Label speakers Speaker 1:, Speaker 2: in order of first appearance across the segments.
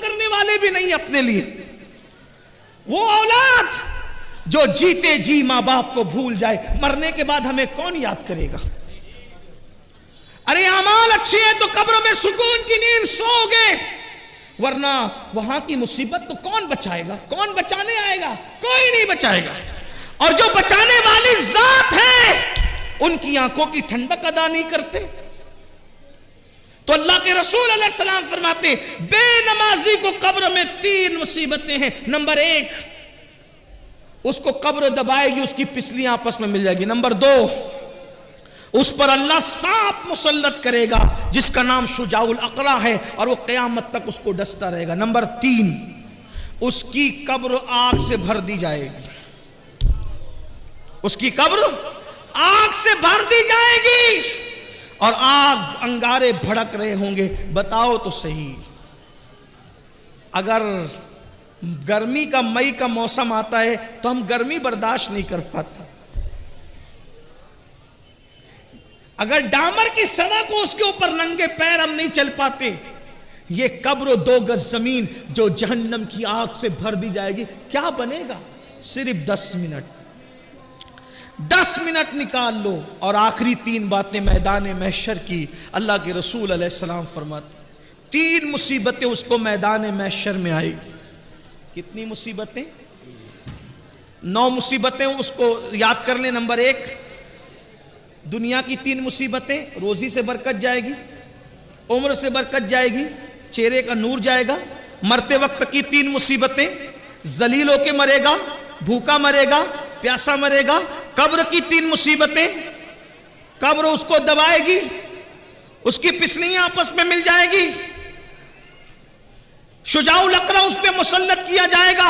Speaker 1: करने वाले भी नहीं अपने लिए। वो औलाद जो जीते जी मां बाप को भूल जाए, मरने के बाद हमें कौन याद करेगा? अरे अमाल अच्छे हैं तो कब्र में सुकून की नींद सोओगे, वरना वहां की मुसीबत तो कौन बचाएगा? कौन बचाने आएगा? कोई नहीं बचाएगा। और जो बचाने वाली जात है उनकी आंखों की ठंडक अदा नहीं करते। तो अल्लाह के रसूल अलैहि सलाम फरमाते, बेनमाजी को कब्र में 3 मुसीबतें हैं। नंबर 1, उसको कब्र दबाएगी, उसकी पिसलियां आपस में मिल जाएगी। नंबर 2, उस पर अल्लाह सांप मुसल्लत करेगा जिसका नाम शुजाउल अकरा है और वो क़यामत तक उसको डसता रहेगा। नंबर 3, उसकी कब्र आग से भर दी जाएगी। उसकी कब्र आग से भर दी जाएगी और आग अंगारे भड़क रहे होंगे। बताओ तो सही, अगर गर्मी का मई का मौसम आता है तो हम गर्मी बर्दाश्त नहीं कर पाते। अगर डामर की सड़क हो उसके ऊपर नंगे पैर हम नहीं चल पाते। ये कब्र 2 गज जमीन जो जहन्नम की आग से भर दी जाएगी, क्या बनेगा? सिर्फ 10 मिनट। 10 मिनट निकाल लो और आखिरी 3 बातें मैदान महशर की अल्लाह के रसूल अलैहिस्सलाम फरमाते, 3 मुसीबतें उसको मैदान महशर में आएगी। कितनी मुसीबतें? 9 मुसीबतें उसको याद कर ले। नंबर 1, दुनिया की 3 मुसीबतें, रोजी से बरकत जाएगी, उम्र से बरकत जाएगी, चेहरे का नूर जाएगा। मरते वक्त की 3 मुसीबतें, जलील होके मरेगा, भूखा मरेगा, प्यासा मरेगा। कब्र की 3 मुसीबतें, कब्र उसको दबाएगी, उसकी पिसलियां आपस में मिल जाएगी, शुजाउल अकरा उस पर मुसल्लत किया जाएगा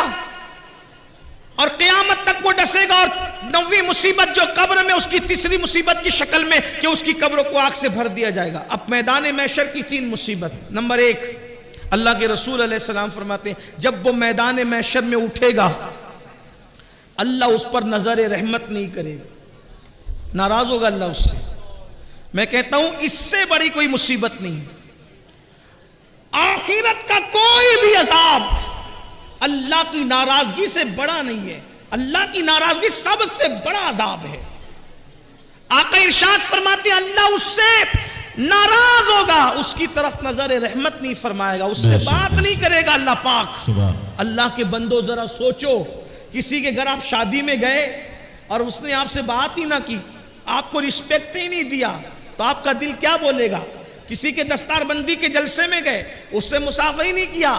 Speaker 1: और क़यामत तक वो डसेगा। और 9वीं मुसीबत जो कब्र में, उसकी तीसरी मुसीबत की शक्ल में कि उसकी कब्र को आग से भर दिया जाएगा। अब मैदान महशर की 3 मुसीबत। नंबर 1, अल्लाह के रसूल अलैहि सलाम फरमाते हैं, जब वो मैदान महशर में उठेगा अल्लाह उस पर नजर रहमत नहीं करेगा, नाराज होगा अल्लाह उससे। मैं कहता हूं इससे बड़ी कोई मुसीबत नहीं है। आखिरत का कोई भी अजाब अल्लाह की नाराजगी से बड़ा नहीं है। अल्लाह की नाराजगी सबसे बड़ा अजाब है। आका इरशाद फरमाते हैं, अल्लाह उससे नाराज होगा, उसकी तरफ नजर रहमत नहीं फरमाएगा, उससे बात नहीं करेगा अल्लाह पाक। अल्लाह के बंदो जरा सोचो, किसी के घर आप शादी में गए और उसने आपसे बात ही ना की, आपको रिस्पेक्ट ही नहीं दिया, तो आपका दिल क्या बोलेगा? किसी के दस्तारबंदी के जलसे में गए, उससे मुसाफिरी नहीं किया,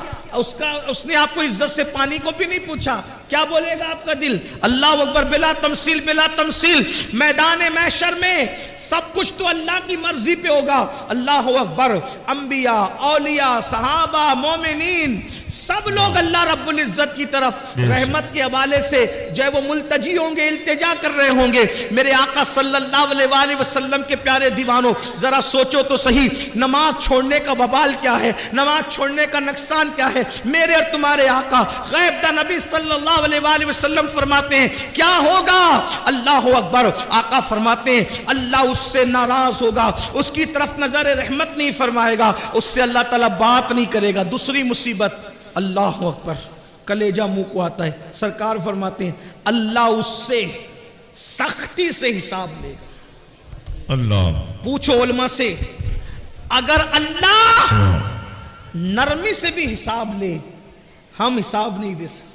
Speaker 1: उसने आपको इज्जत से पानी को भी नहीं पूछा, क्या बोलेगा आपका दिल? अल्लाह अकबर, बिला तमसील, बिला तमसील। मैदान महशर में सब कुछ तो अल्लाह की मर्जी पे होगा। अल्लाह अकबर, अंबिया, औलिया, सहाबा, मोमिनीन, सब लोग अल्लाह रब्बुल इज्जत की तरफ रहमत के हवाले से जो है वो मुल्तजी होंगे, इल्तिजा कर रहे होंगे। मेरे आका सल्लल्लाहु अलैहि वसल्लम के प्यारे दीवानों, जरा सोचो तो सही, नमाज छोड़ने का वबाल क्या है, नमाज छोड़ने का नुकसान क्या है। मेरे और तुम्हारे आका गैब दा नबी सल्लल्लाहु अलैहि वसल्लम फरमाते हैं क्या होगा? अल्लाह अकबर, आका फरमाते हैं अल्लाह उससे नाराज होगा, उसकी तरफ नजर रहमत नहीं फरमाएगा, उससे अल्लाह ताला बात नहीं करेगा। दूसरी मुसीबत, अल्लाह अकबर, कलेजा मुंह को आता है। सरकार फरमाते हैं अल्लाह उससे सख्ती से हिसाब लेगा। अल्लाह, पूछो उलमा से, अगर अल्लाह नरमी से भी हिसाब ले, हम हिसाब नहीं दे सकते।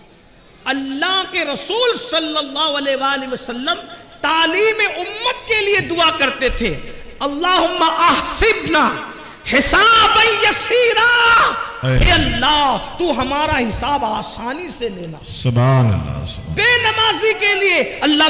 Speaker 1: अल्लाह के रसूल सल्लल्लाहु अलैहि वसल्लम तालीम उम्मत के लिए दुआ करते थे, अल्लाहुम्मा अहसिबना हिसाबन यसीरा, हे अल्लाह तू हमारा हिसाब आसानी से लेना। सुभान अल्लाह। बेनमाजी के लिए अल्लाह